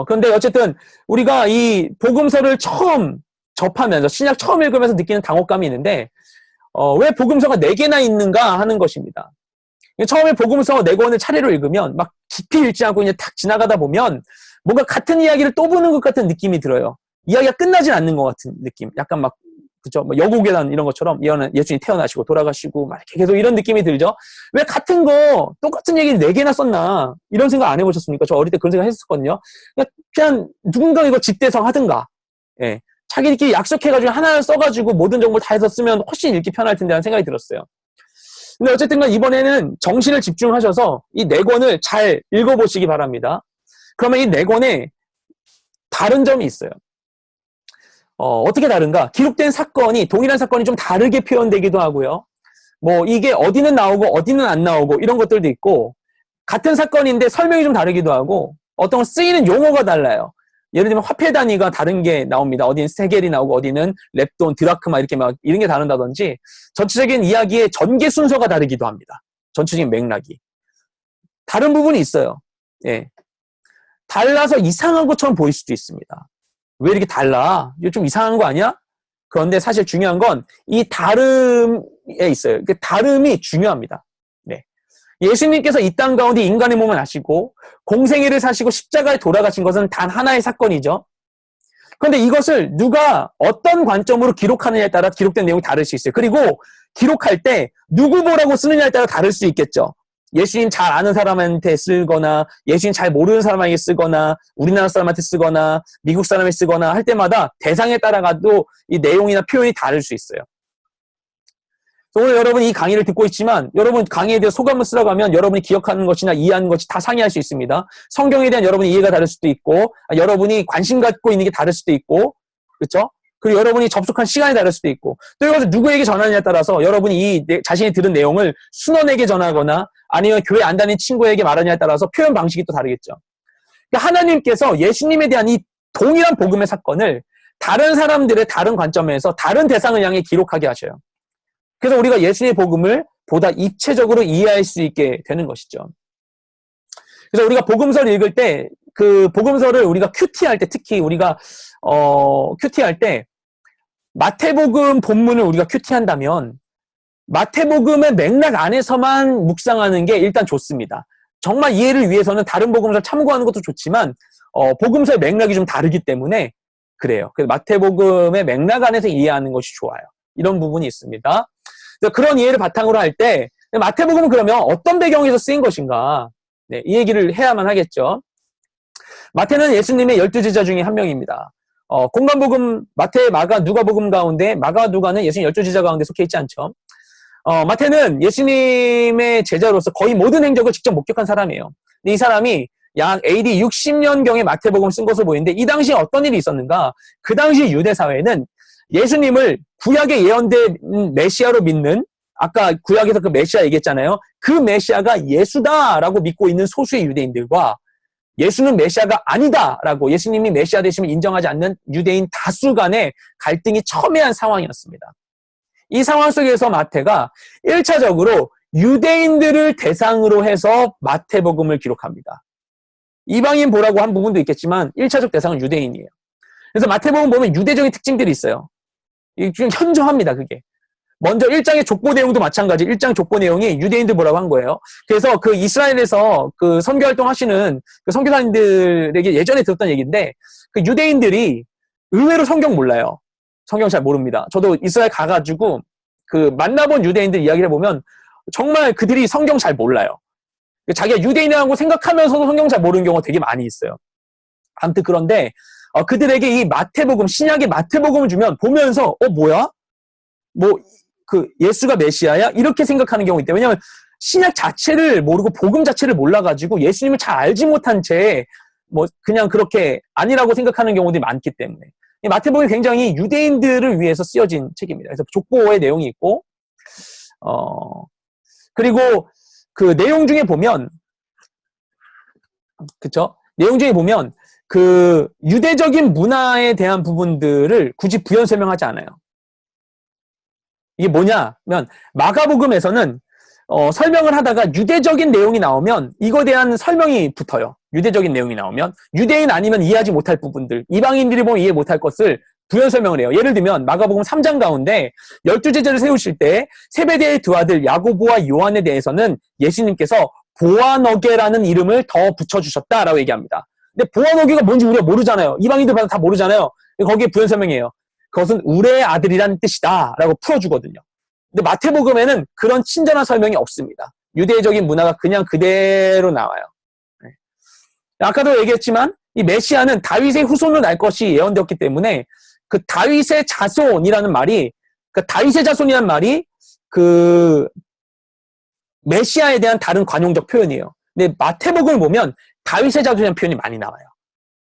그런데 어쨌든 우리가 이 복음서를 처음 접하면서 신약 처음 읽으면서 느끼는 당혹감이 있는데 왜 복음서가 4개나 있는가 하는 것입니다. 처음에 복음서 4권을 차례로 읽으면 막 깊이 읽지 않고 그냥 탁 지나가다 보면 뭔가 같은 이야기를 또 보는 것 같은 느낌이 들어요. 이야기가 끝나진 않는 것 같은 느낌. 약간 막 그죠? 뭐 여고괴담 이런 것처럼 예수님이 태어나시고 돌아가시고 막 이렇게 계속 이런 느낌이 들죠. 왜 같은 거 똑같은 얘기를 4개나 썼나 이런 생각 안 해보셨습니까? 저 어릴 때 그런 생각 했었거든요. 그냥 누군가 이거 집대성 하든가, 예, 자기들끼리 약속해가지고 하나를 써가지고 모든 정보를 다 해서 쓰면 훨씬 읽기 편할 텐데 하는 생각이 들었어요. 근데 어쨌든 이번에는 정신을 집중하셔서 이 4권을 잘 읽어보시기 바랍니다. 그러면 이 4권에 다른 점이 있어요. 어떻게 다른가? 기록된 사건이, 동일한 사건이 좀 다르게 표현되기도 하고요. 뭐, 이게 어디는 나오고, 어디는 안 나오고, 이런 것들도 있고, 같은 사건인데 설명이 좀 다르기도 하고, 어떤 건 쓰이는 용어가 달라요. 예를 들면 화폐 단위가 다른 게 나옵니다. 어디는 세겔이 나오고, 어디는 렙돈, 드라크마, 이렇게 막, 이런 게 다른다든지, 전체적인 이야기의 전개 순서가 다르기도 합니다. 전체적인 맥락이. 다른 부분이 있어요. 예. 달라서 이상한 것처럼 보일 수도 있습니다. 왜 이렇게 달라? 이거 좀 이상한 거 아니야? 그런데 사실 중요한 건 이 다름에 있어요. 그 다름이 중요합니다. 네. 예수님께서 이 땅 가운데 인간의 몸을 하시고 공생애를 사시고 십자가에 돌아가신 것은 단 하나의 사건이죠. 그런데 이것을 누가 어떤 관점으로 기록하느냐에 따라 기록된 내용이 다를 수 있어요. 그리고 기록할 때 누구 뭐라고 쓰느냐에 따라 다를 수 있겠죠. 예수님 잘 아는 사람한테 쓰거나 예수님 잘 모르는 사람에게 쓰거나 우리나라 사람한테 쓰거나 미국 사람에 쓰거나 할 때마다 대상에 따라가도 이 내용이나 표현이 다를 수 있어요. 오늘 여러분이 이 강의를 듣고 있지만 여러분 강의에 대해 소감을 쓰러가면 여러분이 기억하는 것이나 이해하는 것이 다 상이할 수 있습니다. 성경에 대한 여러분의 이해가 다를 수도 있고 여러분이 관심 갖고 있는 게 다를 수도 있고 그렇죠? 그리고 여러분이 접속한 시간이 다를 수도 있고 또 이것을 누구에게 전하느냐에 따라서 여러분이 자신이 들은 내용을 순원에게 전하거나 아니면 교회 안 다니는 친구에게 말하느냐에 따라서 표현 방식이 또 다르겠죠. 그러니까 하나님께서 예수님에 대한 이 동일한 복음의 사건을 다른 사람들의 다른 관점에서 다른 대상을 향해 기록하게 하셔요. 그래서 우리가 예수님의 복음을 보다 입체적으로 이해할 수 있게 되는 것이죠. 그래서 우리가 복음서를 읽을 때 그 복음서를 우리가 큐티할 때 특히 우리가 큐티할 때 마태복음 본문을 우리가 큐티한다면 마태복음의 맥락 안에서만 묵상하는 게 일단 좋습니다. 정말 이해를 위해서는 다른 복음서를 참고하는 것도 좋지만 복음서의 맥락이 좀 다르기 때문에 그래요. 그래서 마태복음의 맥락 안에서 이해하는 것이 좋아요. 이런 부분이 있습니다. 그런 이해를 바탕으로 할 때 마태복음은 그러면 어떤 배경에서 쓰인 것인가? 네, 이 얘기를 해야만 하겠죠. 마태는 예수님의 12제자 중에 한 명입니다. 공간복음, 마태, 마가, 누가복음 가운데 마가, 누가는 예수님 12제자 가운데 속해 있지 않죠. 마태는 예수님의 제자로서 거의 모든 행적을 직접 목격한 사람이에요. 근데 이 사람이 약 AD 60년경에 마태복음을 쓴 것으로 보이는데 이 당시에 어떤 일이 있었는가? 그 당시 유대 사회는 예수님을 구약에 예언된 메시아로 믿는 아까 구약에서 그 메시아 얘기했잖아요. 그 메시아가 예수다라고 믿고 있는 소수의 유대인들과 예수는 메시아가 아니다라고 예수님이 메시아 되심을 인정하지 않는 유대인 다수 간의 갈등이 첨예한 상황이었습니다. 이 상황 속에서 마태가 1차적으로 유대인들을 대상으로 해서 마태복음을 기록합니다. 이방인 보라고 한 부분도 있겠지만 1차적 대상은 유대인이에요. 그래서 마태복음 보면 유대적인 특징들이 있어요. 좀 현저합니다, 그게. 먼저 1장의 족보 내용도 마찬가지. 1장 족보 내용이 유대인들 뭐라고 한 거예요. 그래서 그 이스라엘에서 그 선교 활동하시는 그 선교사님들에게 예전에 들었던 얘기인데, 그 유대인들이 의외로 성경 몰라요. 성경 잘 모릅니다. 저도 이스라엘 가가지고 그 만나본 유대인들 이야기를 해보면 정말 그들이 성경 잘 몰라요. 자기가 유대인이라고 생각하면서도 성경 잘 모르는 경우가 되게 많이 있어요. 아무튼 그런데 그들에게 이 마태복음, 신약의 마태복음을 주면 보면서 뭐야? 뭐 그 예수가 메시아야? 이렇게 생각하는 경우가 있대요. 왜냐하면 신약 자체를 모르고 복음 자체를 몰라가지고 예수님을 잘 알지 못한 채 뭐 그냥 그렇게 아니라고 생각하는 경우들이 많기 때문에 이 마태복음이 굉장히 유대인들을 위해서 쓰여진 책입니다. 그래서 족보의 내용이 있고 그리고 그 내용 중에 보면 그쵸? 내용 중에 보면 그 유대적인 문화에 대한 부분들을 굳이 부연 설명하지 않아요. 이게 뭐냐면 마가복음에서는 설명을 하다가 유대적인 내용이 나오면 이거에 대한 설명이 붙어요. 유대적인 내용이 나오면 유대인 아니면 이해하지 못할 부분들, 이방인들이 보면 이해 못할 것을 부연 설명을 해요. 예를 들면 마가복음 3장 가운데 12제자를 세우실 때 세베대의 두 아들 야고보와 요한에 대해서는 예수님께서 보아너게라는 이름을 더 붙여주셨다라고 얘기합니다. 근데 보아너게가 뭔지 우리가 모르잖아요. 이방인들 다 모르잖아요. 거기에 부연 설명이에요. 그것은 우레의 아들이라는 뜻이다 라고 풀어주거든요. 근데 마태복음에는 그런 친절한 설명이 없습니다. 유대적인 문화가 그냥 그대로 나와요. 아까도 얘기했지만 이 메시아는 다윗의 후손으로 날 것이 예언되었기 때문에 그 다윗의 자손이라는 말이 그 다윗의 자손이라는 말이 그 메시아에 대한 다른 관용적 표현이에요. 근데 마태복음을 보면 다윗의 자손이라는 표현이 많이 나와요.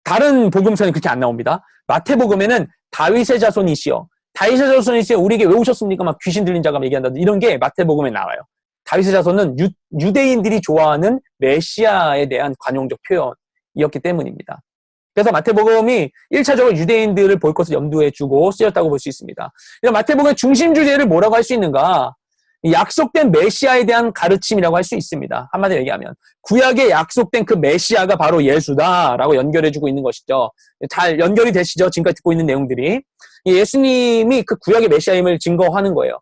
다른 복음서는 그렇게 안 나옵니다. 마태복음에는 다윗의 자손이시여, 다윗의 자손이시여 우리에게 왜 오셨습니까? 막 귀신 들린 자가 얘기한다. 이런 게 마태복음에 나와요. 다윗의 자손은 유대인들이 좋아하는 메시아에 대한 관용적 표현이었기 때문입니다. 그래서 마태복음이 1차적으로 유대인들을 볼 것을 염두에 두고 쓰였다고 볼 수 있습니다. 마태복음의 중심 주제를 뭐라고 할 수 있는가? 약속된 메시아에 대한 가르침이라고 할 수 있습니다. 한마디로 얘기하면 구약에 약속된 그 메시아가 바로 예수다라고 연결해주고 있는 것이죠. 잘 연결이 되시죠? 지금까지 듣고 있는 내용들이 예수님이 그 구약의 메시아임을 증거하는 거예요.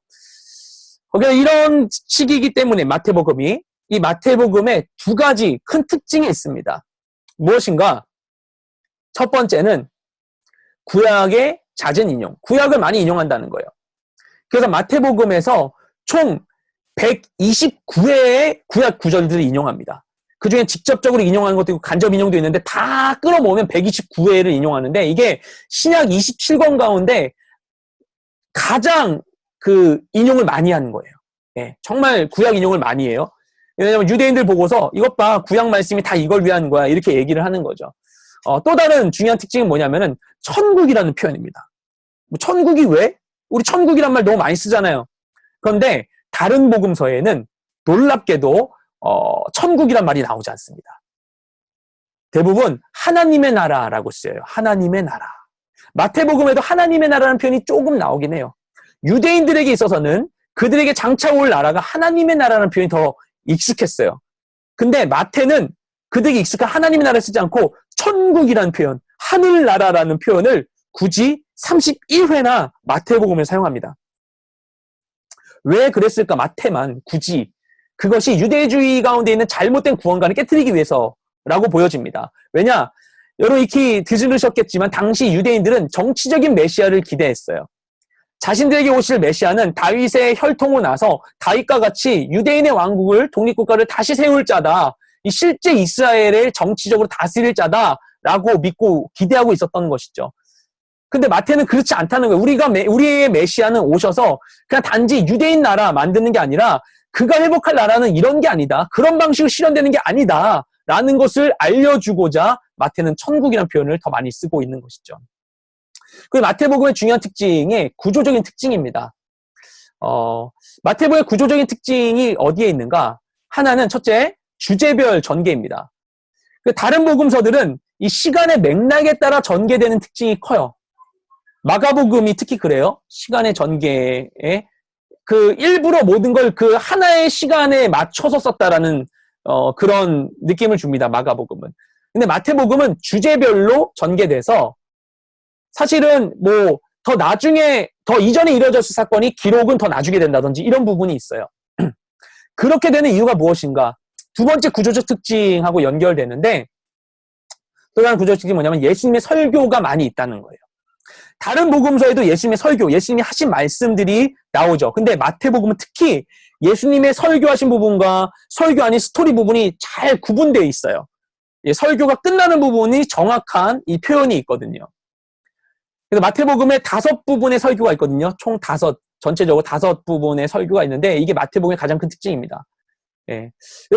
거기서 이런 시기이기 때문에 마태복음이 이 마태복음에 두 가지 큰 특징이 있습니다. 무엇인가? 첫 번째는 구약의 잦은 인용, 구약을 많이 인용한다는 거예요. 그래서 마태복음에서 총 129회의 구약 구절들을 인용합니다. 그 중에 직접적으로 인용하는 것도 있고 간접 인용도 있는데 다 끌어모으면 129회를 인용하는데 이게 신약 27권 가운데 가장 그 인용을 많이 하는 거예요. 예, 정말 구약 인용을 많이 해요. 왜냐하면 유대인들 보고서 이것 봐, 구약 말씀이 다 이걸 위한 거야 이렇게 얘기를 하는 거죠. 또 다른 중요한 특징은 뭐냐면은 천국이라는 표현입니다. 뭐 천국이 왜? 우리 천국이란 말 너무 많이 쓰잖아요. 그런데 다른 복음서에는 놀랍게도 천국이란 말이 나오지 않습니다. 대부분 하나님의 나라라고 쓰여요. 하나님의 나라. 마태복음에도 하나님의 나라라는 표현이 조금 나오긴 해요. 유대인들에게 있어서는 그들에게 장차 올 나라가 하나님의 나라라는 표현이 더 익숙했어요. 근데 마태는 그들에게 익숙한 하나님의 나라를 쓰지 않고 천국이라는 표현, 하늘나라라는 표현을 굳이 31회나 마태복음에 사용합니다. 왜 그랬을까? 마태만 굳이 그것이 유대주의 가운데 있는 잘못된 구원관을 깨트리기 위해서라고 보여집니다. 왜냐? 여러분 익히 들으셨겠지만 당시 유대인들은 정치적인 메시아를 기대했어요. 자신들에게 오실 메시아는 다윗의 혈통으로 나서 다윗과 같이 유대인의 왕국을 독립국가를 다시 세울 자다. 이 실제 이스라엘을 정치적으로 다스릴 자다라고 믿고 기대하고 있었던 것이죠. 근데 마태는 그렇지 않다는 거예요. 우리의 메시아는 오셔서 그냥 단지 유대인 나라 만드는 게 아니라 그가 회복할 나라는 이런 게 아니다. 그런 방식으로 실현되는 게 아니다. 라는 것을 알려주고자 마태는 천국이라는 표현을 더 많이 쓰고 있는 것이죠. 그리고 마태복음의 중요한 특징이 구조적인 특징입니다. 마태복음의 구조적인 특징이 어디에 있는가? 하나는 첫째, 주제별 전개입니다. 다른 복음서들은 이 시간의 맥락에 따라 전개되는 특징이 커요. 마가복음이 특히 그래요. 시간의 전개에 그 일부러 모든 걸 그 하나의 시간에 맞춰서 썼다라는 그런 느낌을 줍니다. 마가복음은. 근데 마태복음은 주제별로 전개돼서 사실은 뭐 더 나중에, 더 이전에 이루어졌을 사건이 기록은 더 나중에 된다든지 이런 부분이 있어요. 그렇게 되는 이유가 무엇인가? 두 번째 구조적 특징하고 연결되는데, 또 다른 구조적 특징이 뭐냐면 예수님의 설교가 많이 있다는 거예요. 다른 복음서에도 예수님의 설교, 예수님이 하신 말씀들이 나오죠. 근데 마태복음은 특히 예수님의 설교하신 부분과 설교 아닌 스토리 부분이 잘 구분되어 있어요. 설교가 끝나는 부분이 정확한 이 표현이 있거든요. 그래서 마태복음에 5부분의 설교가 있거든요. 총 5, 전체적으로 5부분의 설교가 있는데 이게 마태복음의 가장 큰 특징입니다. 예.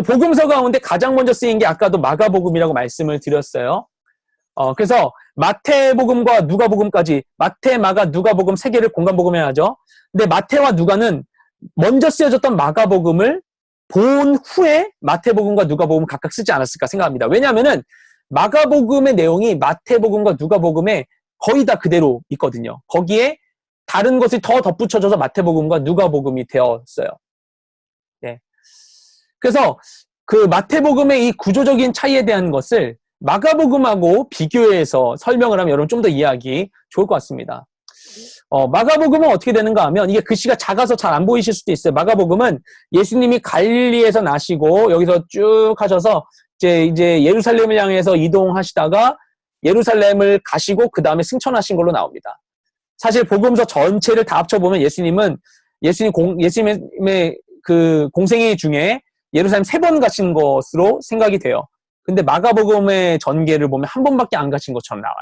복음서 가운데 가장 먼저 쓰인 게 아까도 마가복음이라고 말씀을 드렸어요. 그래서 마태복음과 누가복음까지 마태, 마가, 누가복음 3개를 공간복음이라 하죠. 근데 마태와 누가는 먼저 쓰여졌던 마가복음을 본 후에 마태복음과 누가복음을 각각 쓰지 않았을까 생각합니다. 왜냐하면은 마가복음의 내용이 마태복음과 누가복음에 거의 다 그대로 있거든요. 거기에 다른 것이 더 덧붙여져서 마태복음과 누가복음이 되었어요. 네. 그래서 그 마태복음의 이 구조적인 차이에 대한 것을 마가복음하고 비교해서 설명을 하면 여러분 좀 더 이해하기 좋을 것 같습니다. 마가복음은 어떻게 되는가 하면 이게 글씨가 작아서 잘 안 보이실 수도 있어요. 마가복음은 예수님이 갈릴리에서 나시고 여기서 쭉 하셔서 이제 예루살렘을 향해서 이동하시다가 예루살렘을 가시고 그 다음에 승천하신 걸로 나옵니다. 사실 복음서 전체를 다 합쳐보면 예수님의 그 공생애 중에 예루살렘 3번 가신 것으로 생각이 돼요. 근데 마가복음의 전개를 보면 한 번밖에 안 가신 것처럼 나와요.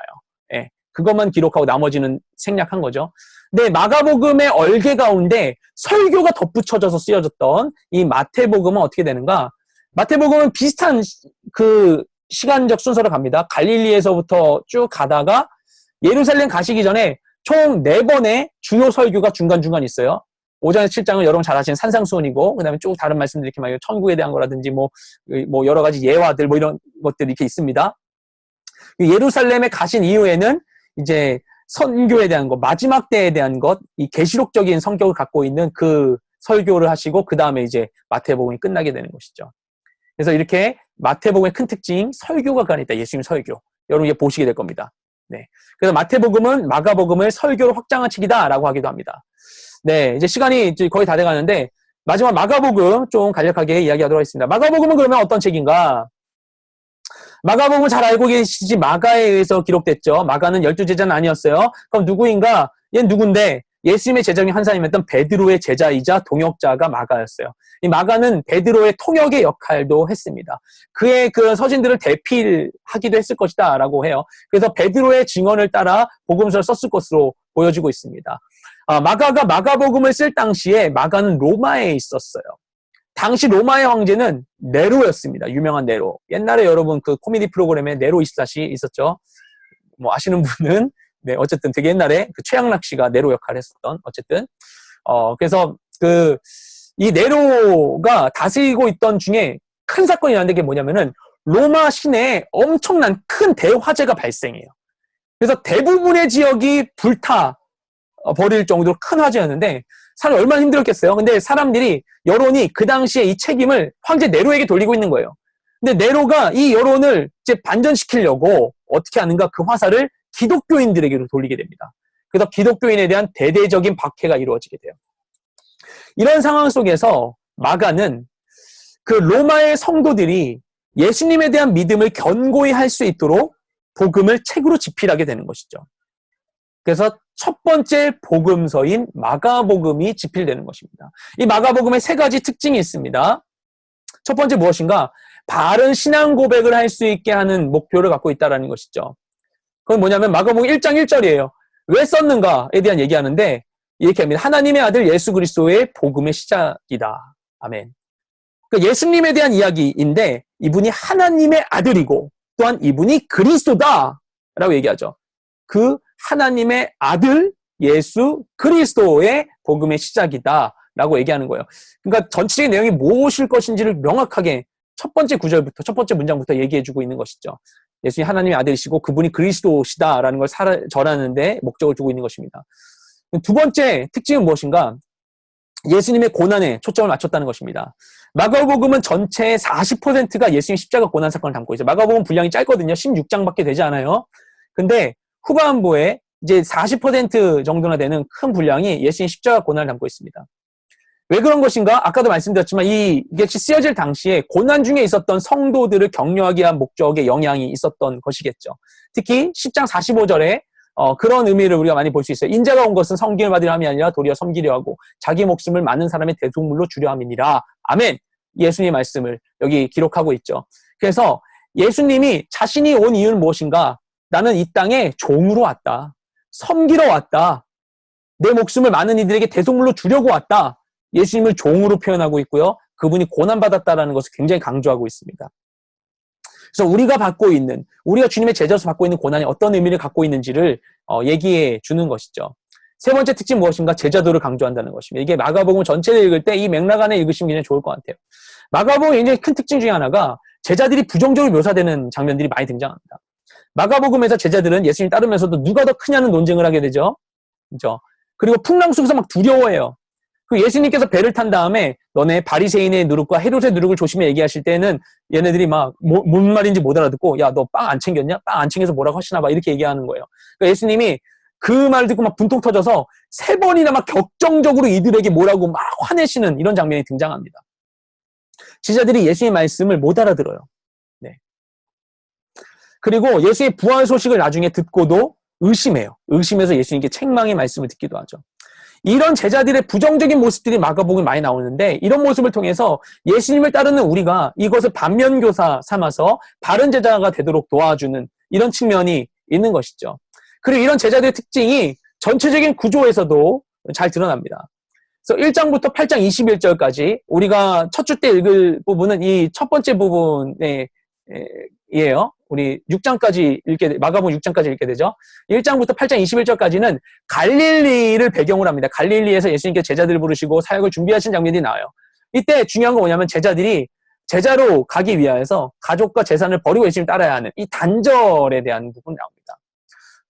예, 그것만 기록하고 나머지는 생략한 거죠. 근데 마가복음의 얼개 가운데 설교가 덧붙여져서 쓰여졌던 이 마태복음은 어떻게 되는가? 마태복음은 비슷한 그 시간적 순서로 갑니다. 갈릴리에서부터 쭉 가다가 예루살렘 가시기 전에 총 4번의 주요 설교가 중간중간 있어요. 5장에서 7장은 여러분 잘 아시는 산상수훈이고, 그 다음에 쭉 다른 말씀들 이렇게 막 천국에 대한 거라든지 뭐 여러 가지 예화들 뭐 이런 것들이 이렇게 있습니다. 예루살렘에 가신 이후에는 이제 선교에 대한 것, 마지막 때에 대한 것, 이 계시록적인 성격을 갖고 있는 그 설교를 하시고, 그 다음에 이제 마태복음이 끝나게 되는 것이죠. 그래서 이렇게 마태복음의 큰 특징, 설교가 그 안에 있다. 예수님 설교. 여러분 이제 보시게 될 겁니다. 네. 그래서 마태복음은 마가복음을 설교로 확장한 책이다라고 하기도 합니다. 네, 이제 시간이 이제 거의 다 돼가는데 마지막 마가복음 좀 간략하게 이야기하도록 하겠습니다. 마가복음은 그러면 어떤 책인가? 마가복음은 잘 알고 계시지 마가에 의해서 기록됐죠. 마가는 12제자는 아니었어요. 그럼 누구인가? 얘는 누군데? 예수님의 제자 중에 한 사람이었던 베드로의 제자이자 동역자가 마가였어요. 이 마가는 베드로의 통역의 역할도 했습니다. 그의 그 서신들을 대필하기도 했을 것이다 라고 해요. 그래서 베드로의 증언을 따라 복음서를 썼을 것으로 보여지고 있습니다. 마가가 마가복음을 쓸 당시에 마가는 로마에 있었어요. 당시 로마의 황제는 네로였습니다. 유명한 네로. 옛날에 여러분 그 코미디 프로그램에 네로 24시 있었죠. 뭐 아시는 분은 네, 어쨌든 되게 옛날에 그 최양락 씨가 네로 역할을 했었던 어쨌든 그래서 이 네로가 다스리고 있던 중에 큰 사건이 일어났는데 그게 뭐냐면은 로마 시내에 엄청난 큰 대화재가 발생해요. 그래서 대부분의 지역이 불타 버릴 정도로 큰 화재였는데 사람이 얼마나 힘들었겠어요. 근데 사람들이 여론이 그 당시에 이 책임을 황제 네로에게 돌리고 있는 거예요. 근데 네로가 이 여론을 이제 반전시키려고 어떻게 하는가? 그 화살을 기독교인들에게로 돌리게 됩니다. 그래서 기독교인에 대한 대대적인 박해가 이루어지게 돼요. 이런 상황 속에서 마가는 그 로마의 성도들이 예수님에 대한 믿음을 견고히 할 수 있도록 복음을 책으로 집필하게 되는 것이죠. 그래서 첫 번째 복음서인 마가복음이 집필되는 것입니다. 이 마가복음에 3가지 특징이 있습니다. 첫 번째 무엇인가? 바른 신앙 고백을 할 수 있게 하는 목표를 갖고 있다는 것이죠. 그건 뭐냐면 마가복음 1장 1절이에요. 왜 썼는가에 대한 얘기하는데 이렇게 합니다. 하나님의 아들 예수 그리스도의 복음의 시작이다. 아멘. 그러니까 예수님에 대한 이야기인데 이분이 하나님의 아들이고 또한 이분이 그리스도다라고 얘기하죠. 그 하나님의 아들 예수 그리스도의 복음의 시작이다라고 얘기하는 거예요. 그러니까 전체적인 내용이 무엇일 것인지를 명확하게 첫 번째 구절부터 첫 번째 문장부터 얘기해주고 있는 것이죠. 예수님이 하나님의 아들이시고 그분이 그리스도시다라는 걸 전하는데 목적을 두고 있는 것입니다. 두 번째 특징은 무엇인가? 예수님의 고난에 초점을 맞췄다는 것입니다. 마가복음은 전체의 40%가 예수님 십자가 고난 사건을 담고 있어요. 마가복음 분량이 짧거든요. 16장밖에 되지 않아요. 근데 후반부에 이제 40% 정도나 되는 큰 분량이 예수님 십자가 고난을 담고 있습니다. 왜 그런 것인가? 아까도 말씀드렸지만 이게 쓰여질 당시에 고난 중에 있었던 성도들을 격려하기 위한 목적의 영향이 있었던 것이겠죠. 특히 10장 45절에 그런 의미를 우리가 많이 볼 수 있어요. 인자가 온 것은 섬김을 받으려 함이 아니라 도리어 섬기려 하고 자기 목숨을 많은 사람의 대속물로 주려 함이니라. 아멘. 예수님의 말씀을 여기 기록하고 있죠. 그래서 예수님이 자신이 온 이유는 무엇인가? 나는 이 땅에 종으로 왔다. 섬기러 왔다. 내 목숨을 많은 이들에게 대속물로 주려고 왔다. 예수님을 종으로 표현하고 있고요. 그분이 고난받았다라는 것을 굉장히 강조하고 있습니다. 그래서 우리가 주님의 제자로서 받고 있는 고난이 어떤 의미를 갖고 있는지를 얘기해 주는 것이죠. 세 번째 특징 무엇인가? 제자도를 강조한다는 것입니다. 이게 마가복음 전체를 읽을 때 이 맥락 안에 읽으시면 굉장히 좋을 것 같아요. 마가복음의 굉장히 큰 특징 중에 하나가 제자들이 부정적으로 묘사되는 장면들이 많이 등장합니다. 마가복음에서 제자들은 예수님 따르면서도 누가 더 크냐는 논쟁을 하게 되죠. 그렇죠? 그리고 풍랑 속에서 막 두려워해요. 그 예수님께서 배를 탄 다음에 너네 바리새인의 누룩과 헤롯의 누룩을 조심해 얘기하실 때는 얘네들이 막 뭔 말인지 못 알아듣고 야, 너 빵 안 챙겼냐? 빵 안 챙겨서 뭐라고 하시나 봐. 이렇게 얘기하는 거예요. 그러니까 예수님이 그 말 듣고 막 분통 터져서 3번이나 막 격정적으로 이들에게 뭐라고 막 화내시는 이런 장면이 등장합니다. 제자들이 예수님의 말씀을 못 알아들어요. 네. 그리고 예수의 부활 소식을 나중에 듣고도 의심해요. 의심해서 예수님께 책망의 말씀을 듣기도 하죠. 이런 제자들의 부정적인 모습들이 마가복음에 많이 나오는데 이런 모습을 통해서 예수님을 따르는 우리가 이것을 반면교사 삼아서 바른 제자가 되도록 도와주는 이런 측면이 있는 것이죠. 그리고 이런 제자들의 특징이 전체적인 구조에서도 잘 드러납니다. 그래서 1장부터 8장 21절까지 우리가 첫 주 때 읽을 부분은 이 첫 번째 부분이에요. 우리 6장까지 마가복음 6장까지 읽게 되죠. 1장부터 8장 21절까지는 갈릴리를 배경으로 합니다. 갈릴리에서 예수님께서 제자들을 부르시고 사역을 준비하신 장면이 나와요. 이때 중요한 건 뭐냐면 제자들이 제자로 가기 위하여서 가족과 재산을 버리고 예수님을 따라야 하는 이 단절에 대한 부분이 나옵니다.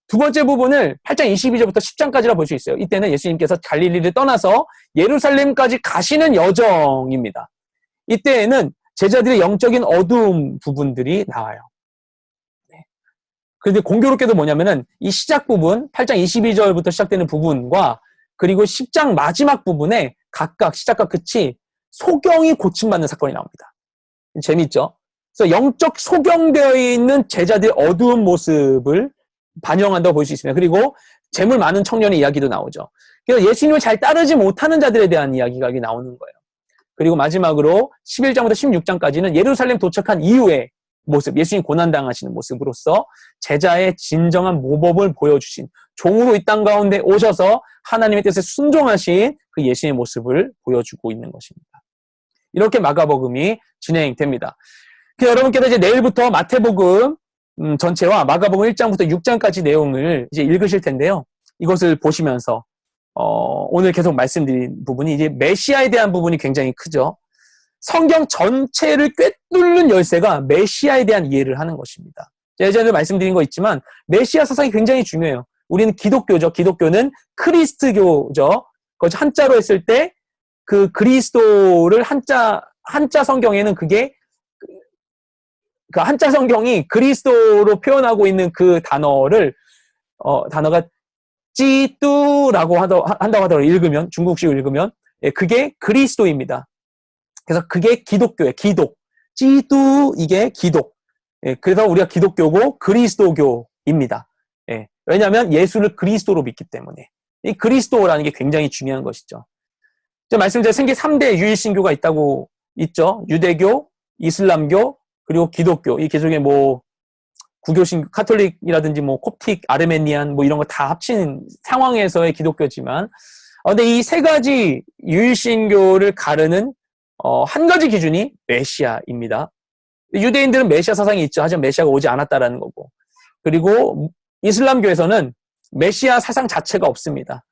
두 번째 부분을 8장 22절부터 10장까지라 볼 수 있어요. 이때는 예수님께서 갈릴리를 떠나서 예루살렘까지 가시는 여정입니다. 이때에는 제자들의 영적인 어두움 부분들이 나와요. 그런데 공교롭게도 뭐냐면은 이 시작 부분, 8장 22절부터 시작되는 부분과 그리고 10장 마지막 부분에 각각 시작과 끝이 소경이 고침받는 사건이 나옵니다. 재밌죠? 그래서 영적 소경되어 있는 제자들의 어두운 모습을 반영한다고 볼 수 있습니다. 그리고 재물 많은 청년의 이야기도 나오죠. 그래서 예수님을 잘 따르지 못하는 자들에 대한 이야기가 여기 나오는 거예요. 그리고 마지막으로 11장부터 16장까지는 예루살렘 도착한 이후의 모습, 예수님 고난당하시는 모습으로서 제자의 진정한 모범을 보여주신 종으로 이 땅 가운데 오셔서 하나님의 뜻에 순종하신 그 예수님의 모습을 보여주고 있는 것입니다. 이렇게 마가복음이 진행됩니다. 여러분께서 이제 내일부터 마태복음 전체와 마가복음 1장부터 6장까지 내용을 이제 읽으실 텐데요. 이것을 보시면서 오늘 계속 말씀드린 부분이 이제 메시아에 대한 부분이 굉장히 크죠. 성경 전체를 꿰뚫는 열쇠가 메시아에 대한 이해를 하는 것입니다. 예전에 말씀드린 거 있지만 메시아 사상이 굉장히 중요해요. 우리는 기독교죠. 기독교는 크리스트교죠. 그것이 한자로 했을 때 그 그리스도를 한자 성경에는 그게 그 한자 성경이 그리스도로 표현하고 있는 그 단어가 찌뚜라고 한다고 하더라고요. 읽으면 중국식으로 읽으면 그게 그리스도입니다. 그래서 그게 기독교예요. 기독. 찌뚜 이게 기독. 그래서 우리가 기독교고 그리스도교입니다. 왜냐하면 예수를 그리스도로 믿기 때문에. 이 그리스도라는 게 굉장히 중요한 것이죠. 제가 말씀드린 생기 3대 유일신교가 있죠. 유대교, 이슬람교, 그리고 기독교. 이 계속에 뭐 구교신 카톨릭이라든지 뭐 콥틱, 아르메니안 뭐 이런 거 다 합친 상황에서의 기독교지만 근데 이 세 가지 유일신교를 가르는 한 가지 기준이 메시아입니다. 유대인들은 메시아 사상이 있죠. 하지만 메시아가 오지 않았다라는 거고. 그리고 이슬람교에서는 메시아 사상 자체가 없습니다.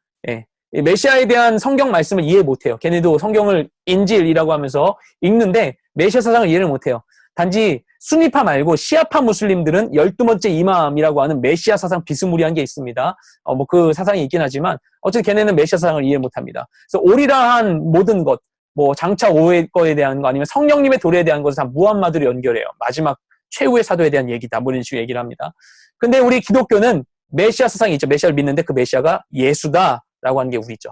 메시아에 대한 성경 말씀을 이해 못해요. 걔네도 성경을 인질이라고 하면서 읽는데 메시아 사상을 이해를 못해요. 단지 수니파 말고 시아파 무슬림들은 12번째 이맘이라고 하는 메시아 사상 비스무리한 게 있습니다. 뭐 그 사상이 있긴 하지만 어쨌든 걔네는 메시아 사상을 이해 못합니다. 그래서 오리라한 모든 것, 뭐 장차 오의 거에 대한 거 아니면 성령님의 도래에 대한 것을 다 무함마드로 연결해요. 마지막 최후의 사도에 대한 얘기다. 뭐 이런 식으로 얘기를 합니다. 근데 우리 기독교는 메시아 사상이 있죠. 메시아를 믿는데 그 메시아가 예수다라고 하는 게 우리죠.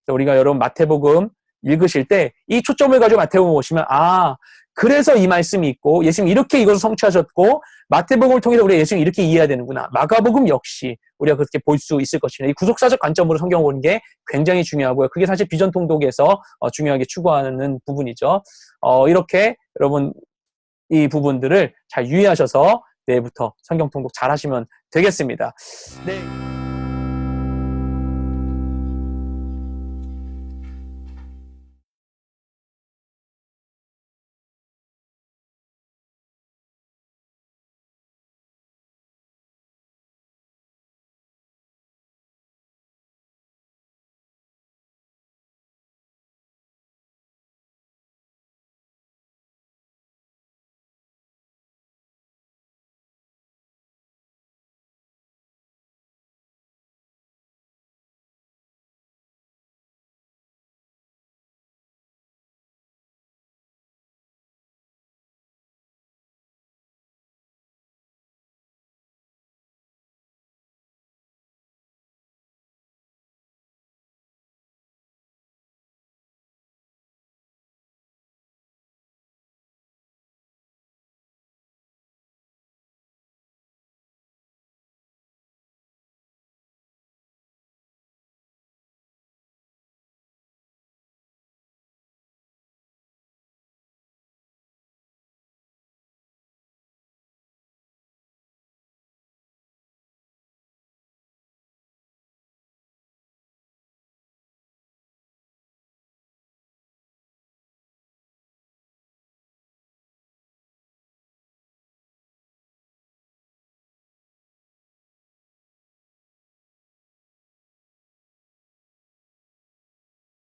그래서 우리가 여러분 마태복음 읽으실 때 이 초점을 가지고 마태복음 보시면 그래서 이 말씀이 있고 예수님이 이렇게 이것을 성취하셨고 마태복음을 통해서 우리가 예수님이 이렇게 이해해야 되는구나. 마가복음 역시 우리가 그렇게 볼 수 있을 것입니다. 이 구속사적 관점으로 성경을 보는 게 굉장히 중요하고요. 그게 사실 비전 통독에서 중요하게 추구하는 부분이죠. 이렇게 여러분 이 부분들을 잘 유의하셔서 내일부터 성경 통독 잘 하시면 되겠습니다. 네.